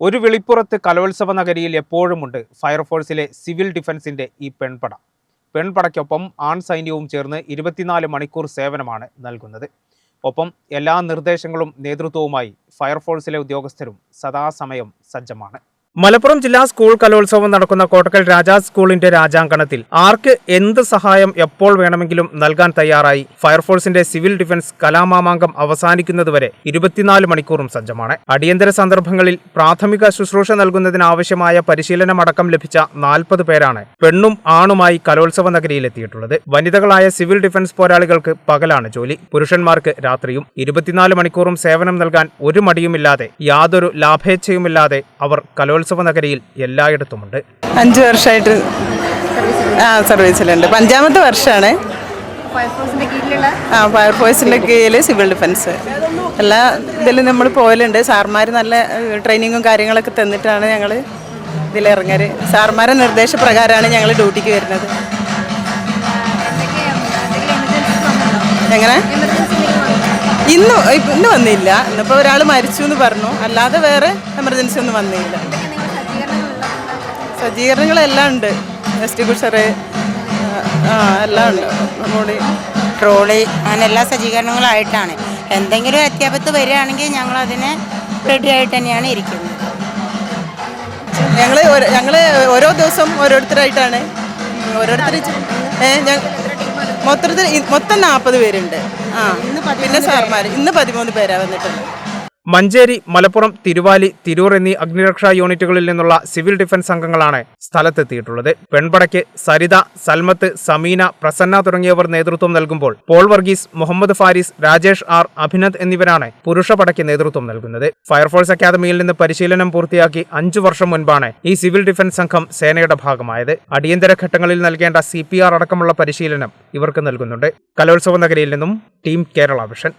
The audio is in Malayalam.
ഒരു വെളിപ്പുറത്ത് കലോത്സവ നഗരിയിൽ എപ്പോഴുമുണ്ട് ഫയർഫോഴ്സിലെ സിവിൽ ഡിഫൻസിന്റെ ഈ പെൺപട. പെൺപടയ്ക്കൊപ്പം ആൺ സൈന്യവും ചേർന്ന് 24 മണിക്കൂർ സേവനമാണ് നൽകുന്നത്. ഒപ്പം എല്ലാ നിർദ്ദേശങ്ങളും നേതൃത്വവുമായി ഫയർഫോഴ്സിലെ ഉദ്യോഗസ്ഥരും സദാസമയം സജ്ജമാണ്. മലപ്പുറം ജില്ലാ സ്കൂൾ കലോത്സവം നടക്കുന്ന കോട്ടക്കൽ രാജാസ് സ്കൂളിന്റെ രാജാങ്കണത്തിൽ ആർക്ക് എന്ത് സഹായം എപ്പോൾ വേണമെങ്കിലും നൽകാൻ തയ്യാറായി ഫയർഫോഴ്സിന്റെ സിവിൽ ഡിഫൻസ് കലാമാമാങ്കം അവസാനിക്കുന്നതുവരെ 24 മണിക്കൂറും സജ്ജമാണ്. അടിയന്തര സന്ദർഭങ്ങളിൽ പ്രാഥമിക ശുശ്രൂഷ നൽകുന്നതിനാവശ്യമായ പരിശീലനമടക്കം ലഭിച്ച 40 പേരാണ് പെണ്ണും ആണുമായി കലോത്സവ നഗരിയിലെത്തിയിട്ടുള്ളത്. വനിതകളായ സിവിൽ ഡിഫൻസ് പോരാളികൾക്ക് പകലാണ് ജോലി, പുരുഷന്മാർക്ക് രാത്രിയും. 24 മണിക്കൂറും സേവനം നൽകാൻ ഒരു മടിയുമില്ലാതെ, യാതൊരു ലാഭേച്ഛയുമില്ലാതെ അവർ കലോത്സവ നഗരിയിൽ എല്ലായിടത്തുമുണ്ട്. 5 വർഷമായിട്ട് സർവീസിലുണ്ട്. 5ാമത്തെ വർഷമാണ്. ഫയർഫോഴ്സിന്റെ കീഴിൽ സിവിൽ ഡിഫൻസ് എല്ലാ ഇതിലും നമ്മൾ പോകലുണ്ട്. സാർമാർ നല്ല ട്രെയിനിങ്ങും കാര്യങ്ങളൊക്കെ തന്നിട്ടാണ് ഞങ്ങൾ ഇതിലിറങ്ങാറ്. സാർമാരുടെ നിർദ്ദേശപ്രകാരമാണ് ഞങ്ങൾ ഡ്യൂട്ടിക്ക് വരുന്നത്. എങ്ങനെ ഇന്ന് വന്നില്ല. ഇന്നിപ്പോൾ ഒരാൾ മരിച്ചു എന്ന് പറഞ്ഞു, അല്ലാതെ വേറെ എമർജൻസി ഒന്നും വന്നില്ല. സജ്ജീകരണങ്ങളെല്ലാം ഉണ്ട്. എക്സ്റ്റിങ്ക്വിഷർ എല്ലാം ഉണ്ട്. ട്രോളി അങ്ങനെ എല്ലാ സജ്ജീകരണങ്ങളായിട്ടാണ്. എന്തെങ്കിലും അത്യാപത്ത് വരികയാണെങ്കിൽ ഞങ്ങൾ അതിന് റെഡി ആയിട്ട് തന്നെയാണ് ഇരിക്കുന്നത്. ഞങ്ങൾ ഓരോ ദിവസം ഓരോരുത്തരായിട്ടാണ്. മൊത്തം 40 പേരുണ്ട്. പിന്നെ സാർമാർ ഇന്ന് 13 പേരാ വന്നിട്ടുണ്ട്. മഞ്ചേരി, മലപ്പുറം, തിരുവാലി, തിരൂർ എന്നീ അഗ്നിരക്ഷാ യൂണിറ്റുകളിൽ നിന്നുള്ള സിവിൽ ഡിഫൻസ് അംഗങ്ങളാണ് സ്ഥലത്തെത്തിയിട്ടുള്ളത്. പെൺപടയ്ക്ക് സരിത, സൽമത്ത്, സമീന, പ്രസന്ന തുടങ്ങിയവർ നേതൃത്വം നൽകുമ്പോൾ പോൾ വർഗീസ്, മുഹമ്മദ് ഫാരിസ്, രാജേഷ് ആർ, അഭിനന്ദ് എന്നിവരാണ് പുരുഷപടയ്ക്ക് നേതൃത്വം നൽകുന്നത്. ഫയർഫോഴ്സ് അക്കാദമിയിൽ നിന്ന് പരിശീലനം പൂർത്തിയാക്കി 5 വർഷം മുൻപാണ് ഈ സിവിൽ ഡിഫൻസ് സംഘം സേനയുടെ ഭാഗമായത്. അടിയന്തര ഘട്ടങ്ങളിൽ നൽകേണ്ട CPR അടക്കമുള്ള പരിശീലനം ഇവർക്ക് നൽകുന്നുണ്ട്. കലോത്സവ നഗരിയിൽ നിന്നും ടീം കേരള വിഷൻ.